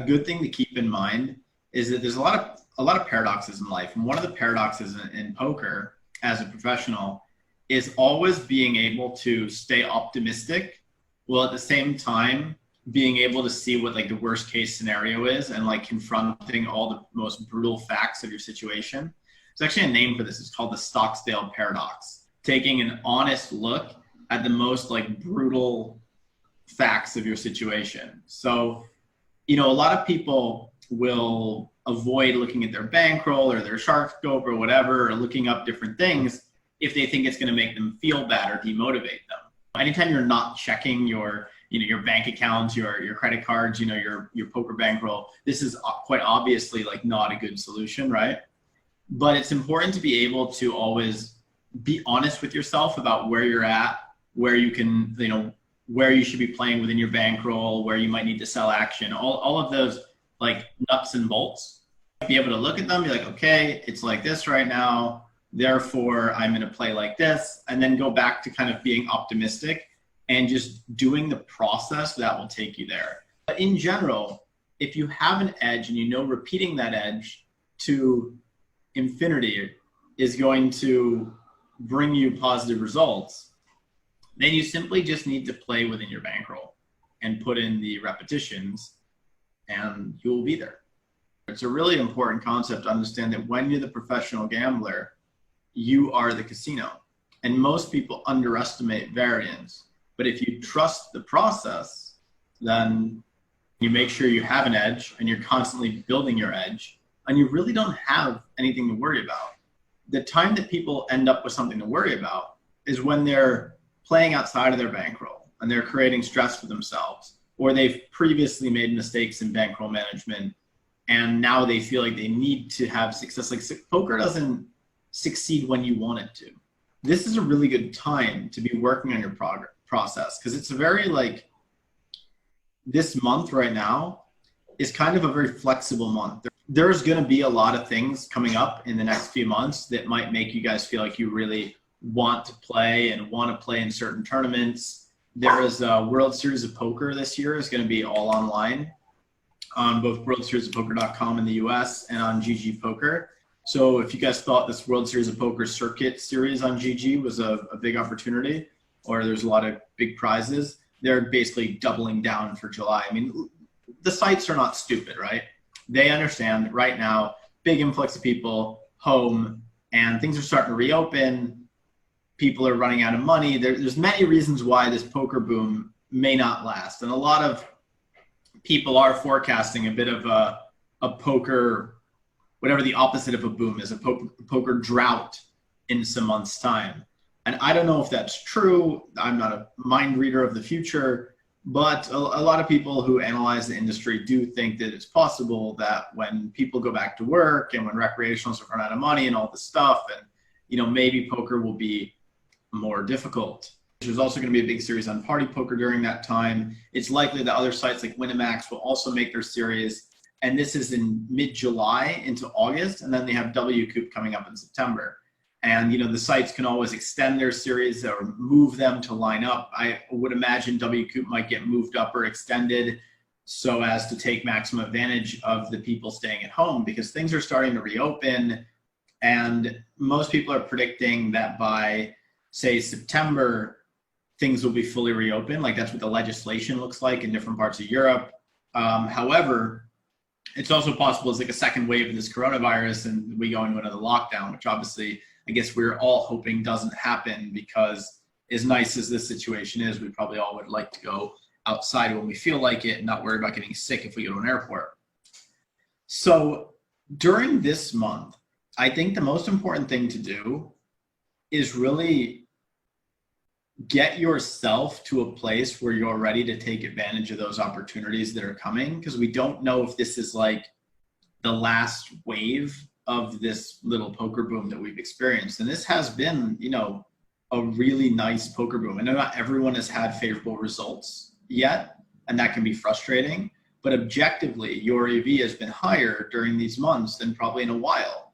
good thing to keep in mind is that there's a lot of paradoxes in life. And one of the paradoxes in poker as a professional is always being able to stay optimistic while at the same time being able to see what like the worst case scenario is and like confronting all the most brutal facts of your situation. There's actually a name for this. It's called the Stockdale paradox. Taking an honest look at the most like brutal facts of your situation. So, a lot of people will avoid looking at their bankroll or their shark scope or whatever, or looking up different things if they think it's going to make them feel bad or demotivate them. Anytime you're not checking your bank accounts, your credit cards, your poker bankroll, this is quite obviously like not a good solution, right? But it's important to be able to always be honest with yourself about where you're at, where you can, where you should be playing within your bankroll, where you might need to sell action, all of those like nuts and bolts. Be able to look at them, be like, okay, it's like this right now, therefore I'm going to play like this, and then go back to kind of being optimistic and just doing the process that will take you there. But in general, if you have an edge and repeating that edge to infinity is going to bring you positive results, then you simply just need to play within your bankroll and put in the repetitions and you will be there. It's a really important concept to understand that when you're the professional gambler, you are the casino. And most people underestimate variance. But if you trust the process, then you make sure you have an edge and you're constantly building your edge and you really don't have anything to worry about. The time that people end up with something to worry about is when they're playing outside of their bankroll and they're creating stress for themselves, or they've previously made mistakes in bankroll management and now they feel like they need to have success. Like poker doesn't succeed when you want it to. This is a really good time to be working on your process because it's a very like, this month right now is kind of a very flexible month. There's going to be a lot of things coming up in the next few months that might make you guys feel like you really want to play and want to play in certain tournaments. There is a World Series of Poker this year is going to be all online on both worldseriesofpoker.com in the US and on GG Poker. So if you guys thought this World Series of Poker circuit series on GG was a big opportunity, or there's a lot of big prizes, they're basically doubling down for July. I mean, the sites are not stupid, right? They understand right now, big influx of people home and things are starting to reopen. People are running out of money. There's many reasons why this poker boom may not last. And a lot of people are forecasting a bit of a poker, whatever the opposite of a boom is, a poker drought in some months' time. And I don't know if that's true. I'm not a mind reader of the future, but a lot of people who analyze the industry do think that it's possible that when people go back to work and when recreationals run out of money and all this stuff, and maybe poker will be more difficult. There's also going to be a big series on party poker during that time. It's likely that other sites like Winamax will also make their series. And this is in mid-July into August, and then they have WCOOP coming up in September. And the sites can always extend their series or move them to line up. I would imagine WCOOP might get moved up or extended so as to take maximum advantage of the people staying at home, because things are starting to reopen. And most people are predicting that by, say, September, things will be fully reopened. Like that's what the legislation looks like in different parts of Europe. However, it's also possible it's like a second wave of this coronavirus and we go into another lockdown, which obviously I guess we're all hoping doesn't happen, because as nice as this situation is, we probably all would like to go outside when we feel like it and not worry about getting sick if we go to an airport. So during this month, I think the most important thing to do is really get yourself to a place where you're ready to take advantage of those opportunities that are coming, because we don't know if this is like the last wave of this little poker boom that we've experienced. And this has been, a really nice poker boom. I know not everyone has had favorable results yet, and that can be frustrating, but objectively, your EV has been higher during these months than probably in a while.